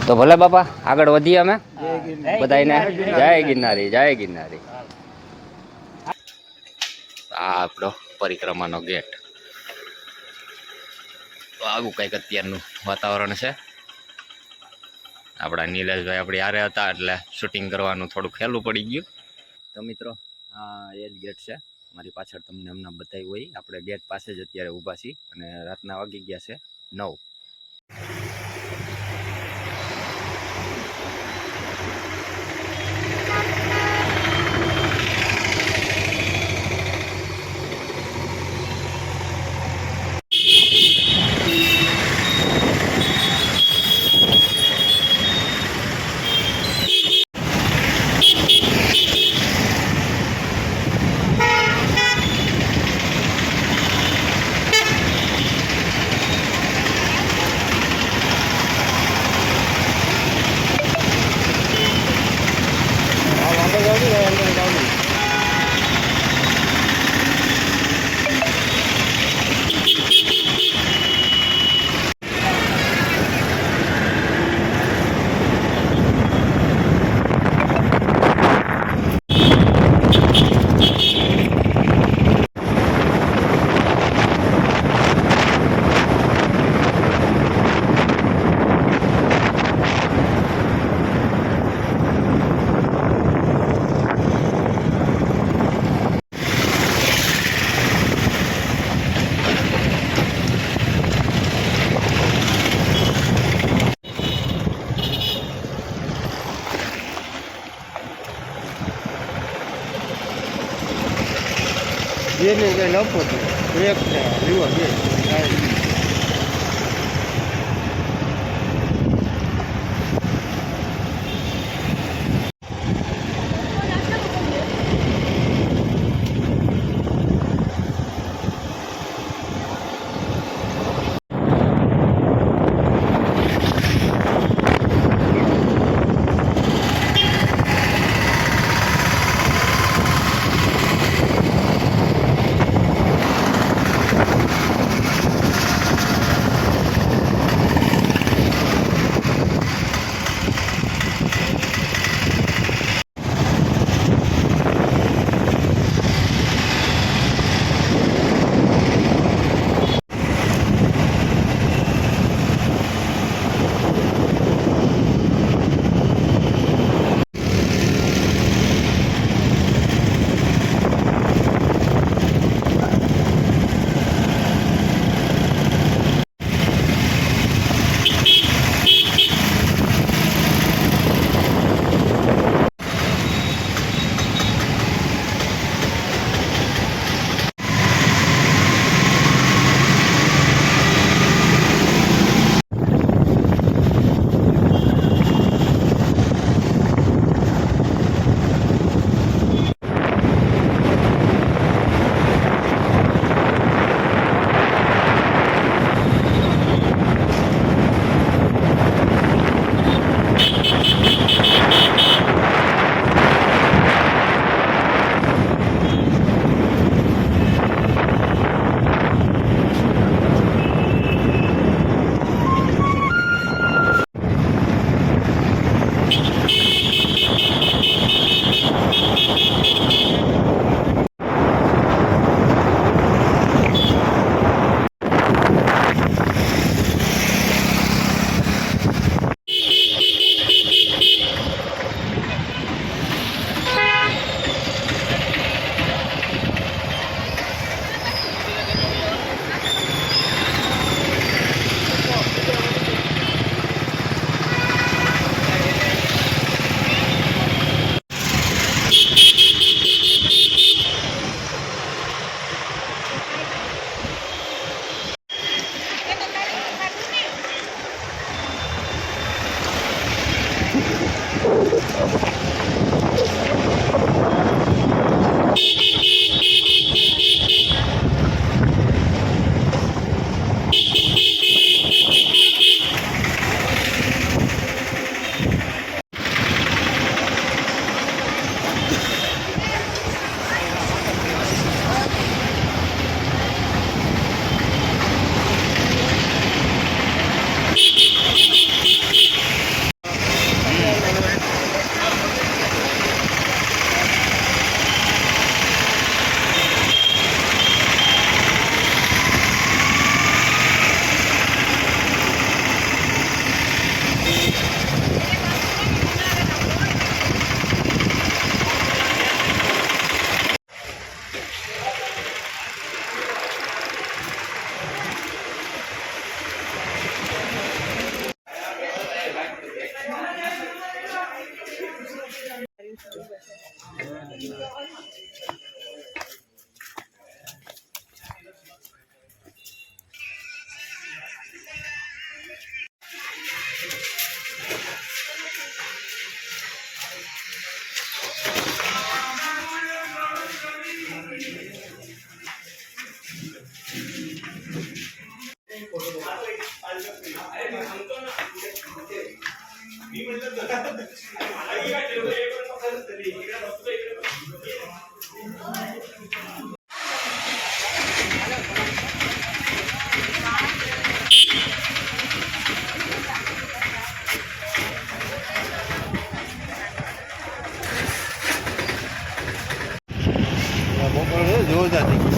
તો ભલે બાપા આગળ વધીએ અમે બધાને જય ગિરનારી જય ગિરનારી. આ આપણો પરિક્રમાનો ગેટ. તો આવું કંઈક અત્યારનું વાતાવરણ છે. આપણા નીલેશભાઈ આપણી હારે હતા એટલે શૂટિંગ કરવાનું થોડુંક હેલું પડી ગયું. તો મિત્રો આ એ જ ગેટ છે. મારી પાછળ તમને હમણાં બતાવ્યું હોય. આપણે ગેટ પાસે જ અત્યારે ઊભા છીએ અને રાતના વાગી ગયા છે 9. જેને કંઈ લખો તો એક છે લીવર બે બપોર જોરદાર થઈ ગયું.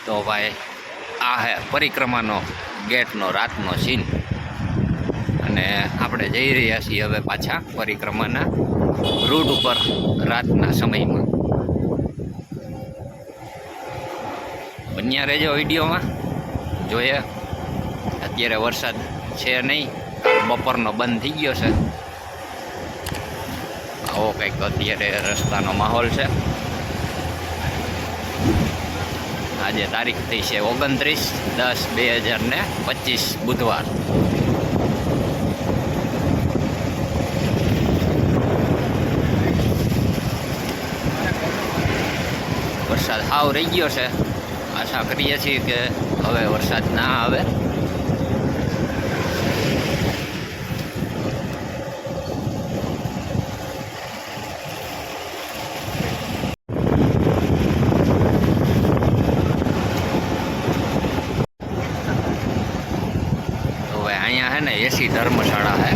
તો ભાઈ આ હે પરિક્રમાનો ગેટનો રાતનો સીન, અને આપણે જઈ રહ્યા છીએ હવે પાછા પરિક્રમાના રૂટ ઉપર રાતના સમયમાં. બન્યા રહેજો વિડીયોમાં, જોઈએ. અત્યારે વરસાદ છે નહીં, બપોરનો બંધ થઈ ગયો છે. આવો કંઈક અત્યારે રસ્તાનો માહોલ છે. આજે તારીખ થઈ છે 29/10/2025 બુધવાર. વરસાદ હાવ રહી ગયો છે. આશા કરીએ છીએ કે હવે વરસાદ ના આવે. અહીંયા है ને એસી ધર્મશાળા है,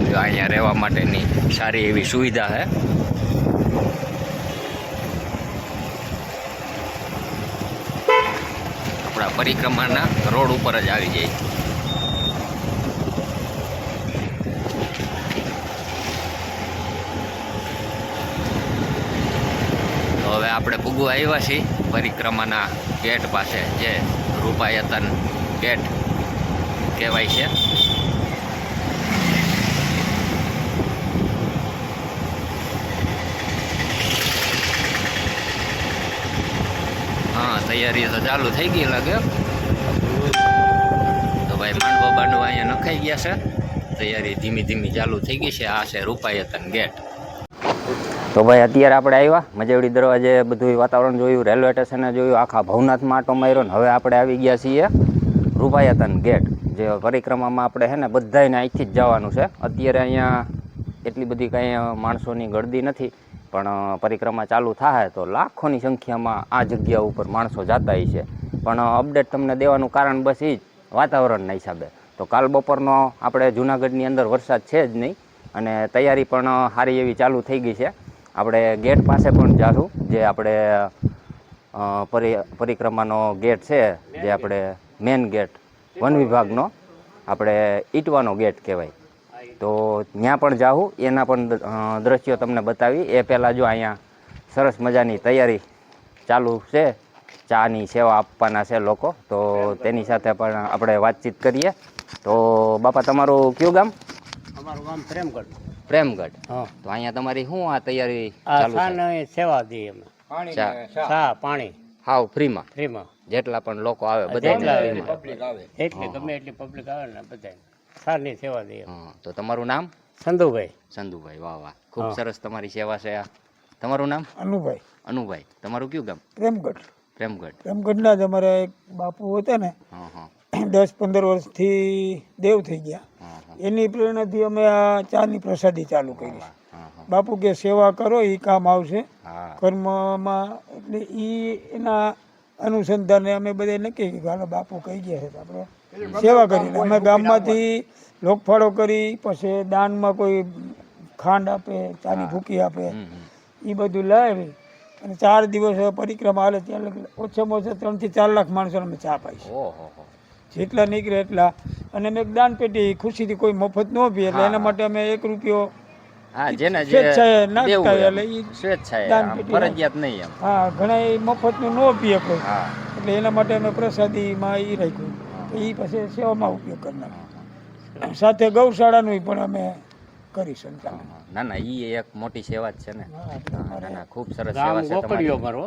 जो અહીંયા રહેવા માટેની સારી એવી સુવિધા है. આપણા પરિક્રમાના રોડ ઉપર જ આવી જાય. તો હવે આપણે પૂગવા આવ્યા છીએ પરિક્રમાના ગેટ પાસે, જે રૂપાયતન ગેટ કહેવાય છે. હા, તૈયારી તો ચાલુ થઈ ગઈ લાગે. તો ભાઈ માંડવા બાંડવા અહીંયા નખાઈ ગયા છે. તૈયારી ધીમી ધીમી ચાલુ થઈ ગઈ છે. આ છે રૂપાયતન ગેટ. તો ભાઈ અત્યારે આપણે આવ્યા મજેવડી દરવાજે, બધું વાતાવરણ જોયું, રેલવે સ્ટેશને જોયું, આખા ભવનાથમાં આટો માર્યો ને હવે આપણે આવી ગયા છીએ રૂપાયતન ગેટ. જે પરિક્રમામાં આપણે છે ને બધાને અહીંથી જ જવાનું છે. અત્યારે અહીંયા એટલી બધી કાંઈ માણસોની ગળદી નથી, પણ પરિક્રમા ચાલુ થાય તો લાખોની સંખ્યામાં આ જગ્યા ઉપર માણસો જતા છે. પણ અપડેટ તમને દેવાનું કારણ બસ એ જ વાતાવરણના હિસાબે. તો કાલ બપોરનો આપણે જૂનાગઢની અંદર વરસાદ છે જ નહીં, અને તૈયારી પણ સારી એવી ચાલુ થઈ ગઈ છે. આપણે ગેટ પાસે પણ જાશું, જે આપણે પરિક્રમાનો ગેટ છે, જે આપણે મેન ગેટ વન વિભાગનો, આપણે ઈટવાનો ગેટ કહેવાય. તો ત્યાં પણ જાઉં, એના પણ દ્રશ્યો તમને બતાવી. એ પહેલાં જો અહીંયા સરસ મજાની તૈયારી ચાલુ છે ચાની સેવા આપવાના છે લોકો, તો તેની સાથે પણ આપણે વાતચીત કરીએ. તો બાપા તમારું કયું ગામ? અમારું ગામ પ્રેમગઢ. પ્રેમગઢ. હા, તો અહીંયા તમારી શું આ તૈયારી આ ચાલુ છે? સાને સેવા દઈએ અમે. ચા પાણી હાવ ફ્રીમાં? ફ્રીમાં. જેટલા પણ લોકો આવે જેટલા બધા આવે ફ્રીમાં? એટલી ગમે એટલી પબ્લિક આવે ને બધાને સારની સેવા દઈએ. હા, તો તમારું નામ? સંધુભાઈ. સંધુભાઈ, વાહ વાહ, ખૂબ હા. સરસ તમારી સેવા છે આ. તમારું નામ? અનુભાઈ અનુભાઈ. તમારું કયું ગામ? પ્રેમગઢ. પ્રેમગઢ. પ્રેમગઢના જ અમારા એક બાપુ હતા ને, હા હા 10-15 વર્ષથી દેવ થઈ ગયા. હા હા એની પ્રેરણાથી અમે આ ચાની પ્રસાદી ચાલુ કરી. હા હા બાપુ કે સેવા કરો એ કામ આવશે હા કર્મમાં. એટલે એના અનુસંધાને અમે બધા નક્કી કર્યું કે હાલો બાપુ કહી ગયા છે તો આપણે સેવા કરી. અમે ગામમાંથી લોકફાળો કરી, પછી દાનમાં કોઈ ખાંડ આપે, ચાની ભૂકી આપે, એ બધું લાવી અને 4 દિવસ પરિક્રમા હાલે ત્યાં લગી ઓછામાં ઓછા 3 થી 4 લાખ માણસોને અમે ચા પાઈશું. ઓહો હો. જેટલા નીકળે એટલા. અને અમે એક દાન પેટી ખુશીથી કોઈ મફત ન પીએ એટલે એના માટે અમે 1 રૂપિયો હા, જેને જે સ્વેચ્છાએ દેવું નાખતા એમ. એટલે ઈ સ્વેચ્છાએ, દાન આમ પેટી. ફરજિયાત નહીં એમ. હા, ઘણા એ મફતનું ન પીએ કોઈ, હા એટલે એના માટે અમે પ્રસાદીમાં એ રાખ્યું. તો એ પછી સેવામાં ઉપયોગ કરનાર. સાથે ગૌશાળાનું પણ અમે કરી સંચાલન. ના ના, ઈ એક મોટી સેવા જ છે ને. હા, એટલે ના અમારે ના, ખૂબ સરસ ગામ સેવા છે ગોકળીઓ તમારી. મારો.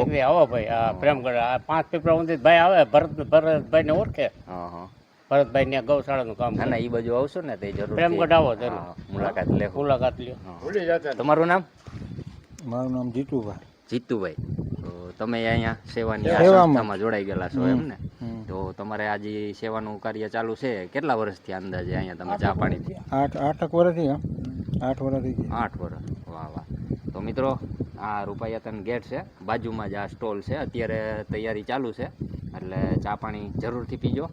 એટલે આવો ભાઈ આ પ્રેમગઢ આ 5 પીપળા ઊંધી ભાઈ આવે. ભરતભાઈને ઓળખે. હા હા. ભરતભાઈ ને ગૌશાળાનું કામ ના કરે. ના, ઈ બાજુ આવશો ને તે જરૂર પ્રેમગઢ આવો જરૂર. મુલાકાત લેવું. મુલાકાત લ્યો. તમારું નામ? મારું નામ જીતુભાઈ. જીતુભાઈ. તો તમે અહીંયા સેવાની આ સેવામાં. સંસ્થામાં જોડાઈ ગયેલા છો એમ ને? તો તમારે આ જે સેવાનું કાર્ય ચાલુ છે કેટલા વર્ષથી અંદાજે અહીંયા તમે ચા પાણી? 8 વર્ષથી. 8 વર્ષથી. 8 વર્ષ. વાહ વાહ. તો મિત્રો, આ રૂપાયતન ગેટ છે, બાજુમાં જ આ સ્ટોલ છે. અત્યારે તૈયારી ચાલુ છે, એટલે ચા પાણી જરૂરથી પીજો.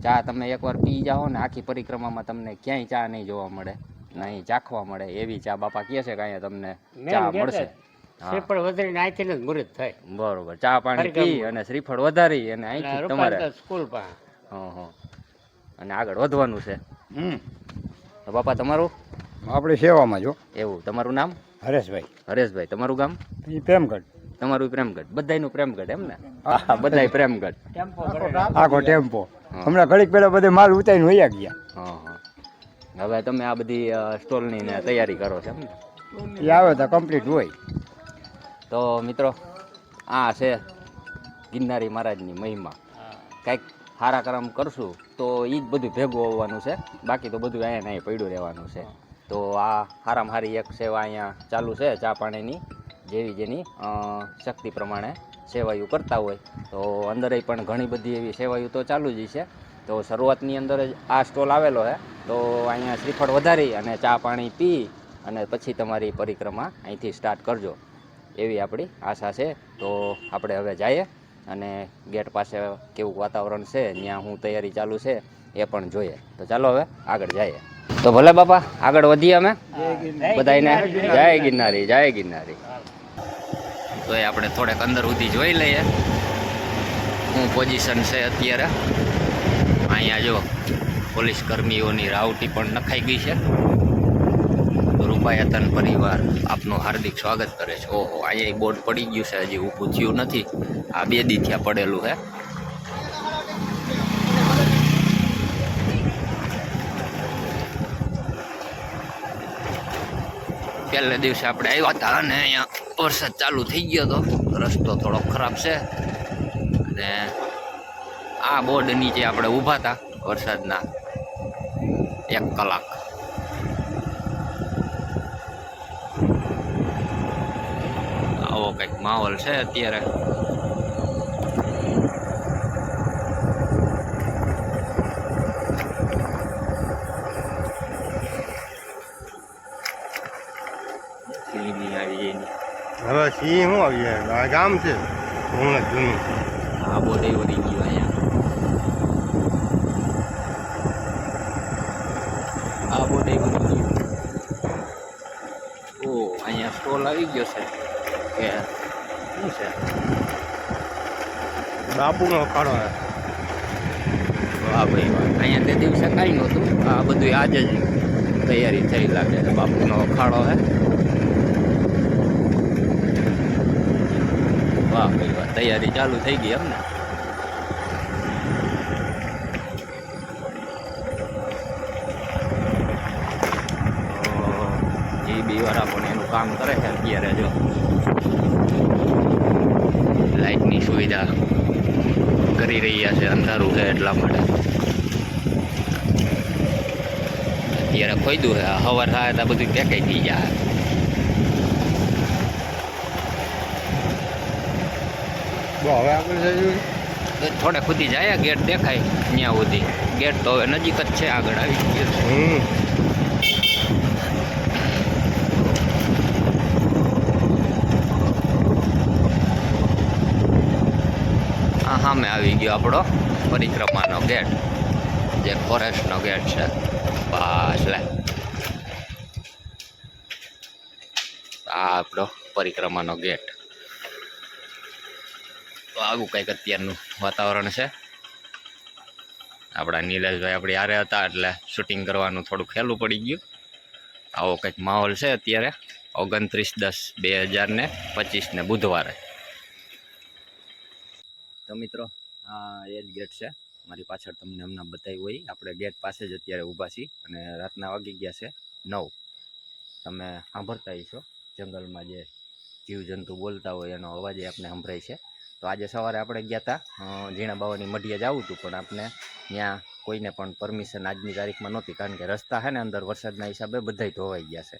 ચા તમે એકવાર પી જાઓ ને આખી પરિક્રમામાં તમને ક્યાંય ચા નહીં જોવા મળે, નહીં ચાખવા મળે એવી ચા બાપા કહે છે કે અહીંયા તમને ચા મળશે. શ્રીફળ વધારીને અહીંથી જ મુહૂર્ત થાય. બરોબર. ચા પાણી પી અને શ્રીફળ વધારી અને અહીંથી તમારે સ્કૂલ પાસે. હા અને આગળ વધવાનું છે. તો બાપા તમારું? આપણે સેવામાં જો. એવું. તમારું નામ? હરેશભાઈ. હરેશભાઈ. તમારું ગામ? એ પ્રેમગઢ. તમારું પ્રેમગઢ. બધાયનું પ્રેમગઢ એમ ને? હા, બધાય પ્રેમગઢ. આખો ટેમ્પો. હમણાં ઘડીક પહેલા બધે માલ ઉતારીને વયા ગયા. હા હા. હવે તમે આ બધી સ્ટોલની ને તૈયારી કરો છો એમ ને? એ આવે તો કમ્પ્લીટ હોય. તો મિત્રો, આ છે ગિરનારી મહારાજની મહિમા. કંઈક સારા કર્મ કરશું તો એ જ બધું ભેગું હોવાનું છે, બાકી તો બધું અહીંયા નહીં પડ્યું રહેવાનું છે. તો આ સારામાં સારી એક સેવા અહીંયા ચાલુ છે ચા પાણીની, જેવી જેની શક્તિ પ્રમાણે સેવાયું કરતા હોય. તો અંદરે પણ ઘણી બધી એવી સેવાયું તો ચાલુ જ છે. તો શરૂઆતની અંદર જ આ સ્ટોલ આવેલો છે, તો અહીંયા શ્રીફળ વધારી અને ચા પાણી પી અને પછી તમારી પરિક્રમા અહીંથી સ્ટાર્ટ કરજો, એવી આપણી આશા છે. તો આપણે હવે જઈએ અને ગેટ પાસે કેવું વાતાવરણ છે, ત્યાં શું તૈયારી ચાલુ છે એ પણ જોઈએ. તો ચાલો હવે આગળ જઈએ. તો ભલે બાપા, આગળ વધીએ અમે બધાને. જય ગિરનારી, જય ગિરનારી. તો એ આપણે થોડેક અંદર સુધી જોઈ લઈએ શું પોઝિશન છે અત્યારે. અહીંયા જો પોલીસ કર્મીઓની રાવટી પણ નખાઈ ગઈ છે. રૂપાયતન પરિવાર આપનું હાર્દિક સ્વાગત કરે છે. ઓહો, અહીંયા બોર્ડ પડી ગયું છે, હજી ઊભું થયું નથી. આ 2 દી થયા પડેલું છે. પહેલે દિવસે આપણે આવ્યા હતા અને અહીંયા વરસાદ ચાલુ થઈ ગયો હતો. રસ્તો થોડો ખરાબ છે અને આ બોર્ડ નીચે આપણે ઊભા હતા વરસાદના 1 કલાક. આવો કંઈક માહોલ છે અત્યારે. હવે સિંહ શું આવી જાય? આ ગામ છે હમણાં જૂનું. આ બોર્ડ વળી ગયું અહીંયા. આ બોર્ડ વળી ગયું. ઓ, અહીંયા સ્ટોલ આવી ગયો છે કે શું છે? બાપુનો અખાડો છે. વાહ ભાઈ વાહ. અહીંયા તે દિવસે કાંઈ નહોતું, આ બધું આજે જ તૈયારી થઈ લાગે. બાપુનો અખાડો છે. વાહ ભાઈ વાહ, તૈયારી ચાલુ થઈ ગઈ એમ ને? જીબી વાળા પણ એનું કામ કરે છે અત્યારે. જો લાઇટની સુવિધા કરી રહ્યા છે, અંધારું છે એટલા માટે. અત્યારે ખોઈદું છે, હવાર થાય તો બધું પેકાઈ થઈ જાય. હવે આપણે જઈએ થોડે ખુદી જાય, ગેટ દેખાય ત્યાં સુધી. ગેટ તો હવે નજીક જ છે, આગળ આવી ગયો છે. આ સામે આવી ગયો આપણો પરિક્રમાનો ગેટ, જે ફોરેસ્ટનો ગેટ છે. બસ લે, આ આપણો પરિક્રમાનો ગેટ. તો આવું કંઈક અત્યારનું વાતાવરણ છે. આપણા નીલેશભાઈ આપણી હારે હતા એટલે શૂટિંગ કરવાનું થોડુંક ખેલું પડી ગયું. આવો કંઈક માહોલ છે અત્યારે 29/10/2025 બુધવારે. તો મિત્રો, આ એ જ ગેટ છે. મારી પાછળ તમને હમણાં બતાવ્યું હોય. આપણે ગેટ પાસે જ અત્યારે ઊભા છીએ અને રાતના વાગી ગયા છે 9. તમે સાંભળતા હશો જંગલમાં જે જીવજંતુ બોલતા હોય એનો અવાજ આપણે સંભળાય છે. તો આજે સવારે આપણે ગયા હતા ઝીણા બાવાની મઢીએ જવું હતું, પણ આપણે ત્યાં કોઈને પણ પરમિશન આજની તારીખમાં નહોતી, કારણ કે રસ્તા છે ને અંદર વરસાદના હિસાબે બધાય ધોવાઈ ગયા છે.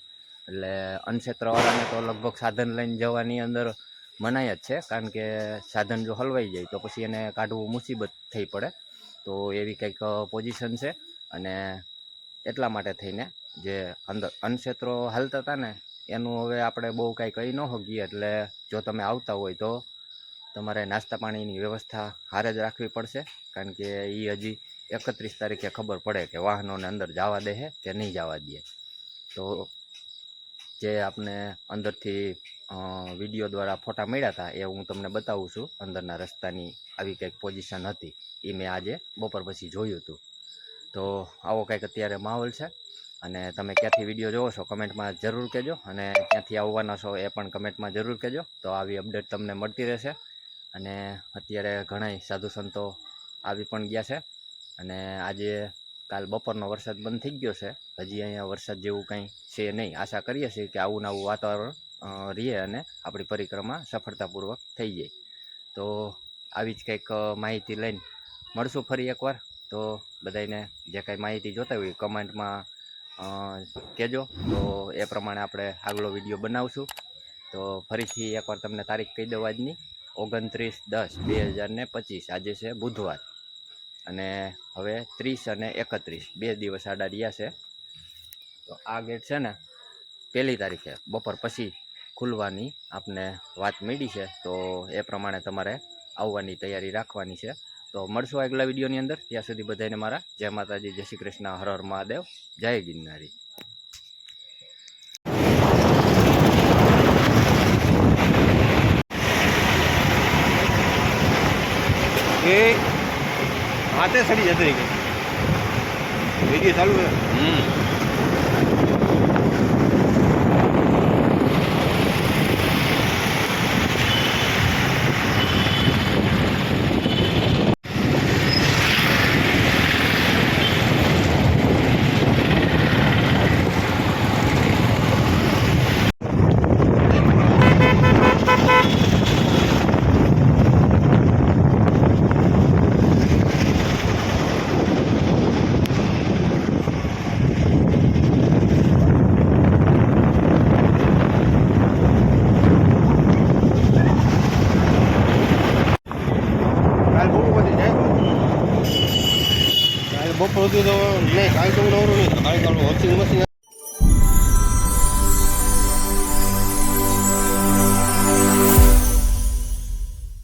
એટલે અનક્ષેત્રવાળાને તો લગભગ સાધન લઈને જવાની અંદર મનાય જ છે, કારણ કે સાધન જો હલવાઈ જાય તો પછી એને કાઢવું મુસીબત થઈ પડે. તો એવી કંઈક પોઝિશન છે. અને એટલા માટે થઈને જે અંદર અનક્ષેત્રો હાલતા હતા ને એનું હવે આપણે બહુ કાંઈ કહી ન શકીએ. એટલે જો તમે આવતા હોય તો તમારે નાસ્તા પાણીની વ્યવસ્થા હારે જ રાખવી પડશે, કારણ કે એ હજી 31 તારીખે ખબર પડે કે વાહનોને અંદર જવા દે છે કે નહીં જવા દે. તો જે આપણે અંદરથી વિડીયો દ્વારા ફોટા મળ્યા હતા એ હું તમને બતાવું છું. અંદરના રસ્તાની આવી કંઈક પોઝિશન હતી, એ મેં આજે બપોર પછી જોયું હતું. તો આવો કંઈક અત્યારે માહોલ છે. અને તમે ક્યાંથી વિડીયો જોવો છો કમેન્ટમાં જરૂર કહેજો, અને ક્યાંથી આવવાના છો એ પણ કમેન્ટમાં જરૂર કહેજો. તો આવી અપડેટ તમને મળતી રહેશે. અને અત્યારે ઘણાય સાધુ સંતો આવી પણ ગયા છે. અને આજે કાલ બપોરનો વરસાદ બંધ થઈ ગયો છે. હજી અહીંયા વરસાદ જેવું કંઈ છે નહીં. આશા કરીએ છીએ કે આવું નવું વાતાવરણ રહે અને આપણી પરિક્રમા સફળતાપૂર્વક થઈ જાય. તો આવી જ કંઈક માહિતી લઈને મળશું ફરી એકવાર. તો બધાને જે કાંઈ માહિતી જોતા હોય કમેન્ટમાં કહેજો, તો એ પ્રમાણે આપણે આગલો વિડીયો બનાવશું. તો ફરીથી એકવાર તમને તારીખ કહી દઉં આજની 29/10/2025. આજે છે બુધવાર, અને હવે 30 અને 31 2 દિવસ આડા રહ્યા છે. તો આ ગેટ છે ને 1 તારીખે બપોર પછી ખુલવાની આપને વાત મળી છે. તો એ પ્રમાણે તમારે આવવાની તૈયારી રાખવાની છે. તો મળશું આગલા વિડીયોની અંદર. ત્યાં સુધી બધાને મારા જય માતાજી, જય શ્રી કૃષ્ણ, હર હર મહાદેવ, જય ગિરનારી. એ હાથે સડી જતી રહી ગઈ. વિડીયો ચાલુ છે. બપોર સુધી તો નહીં, કાલે તો હું નવરો નહીં. કાલે વોશિંગ મશીન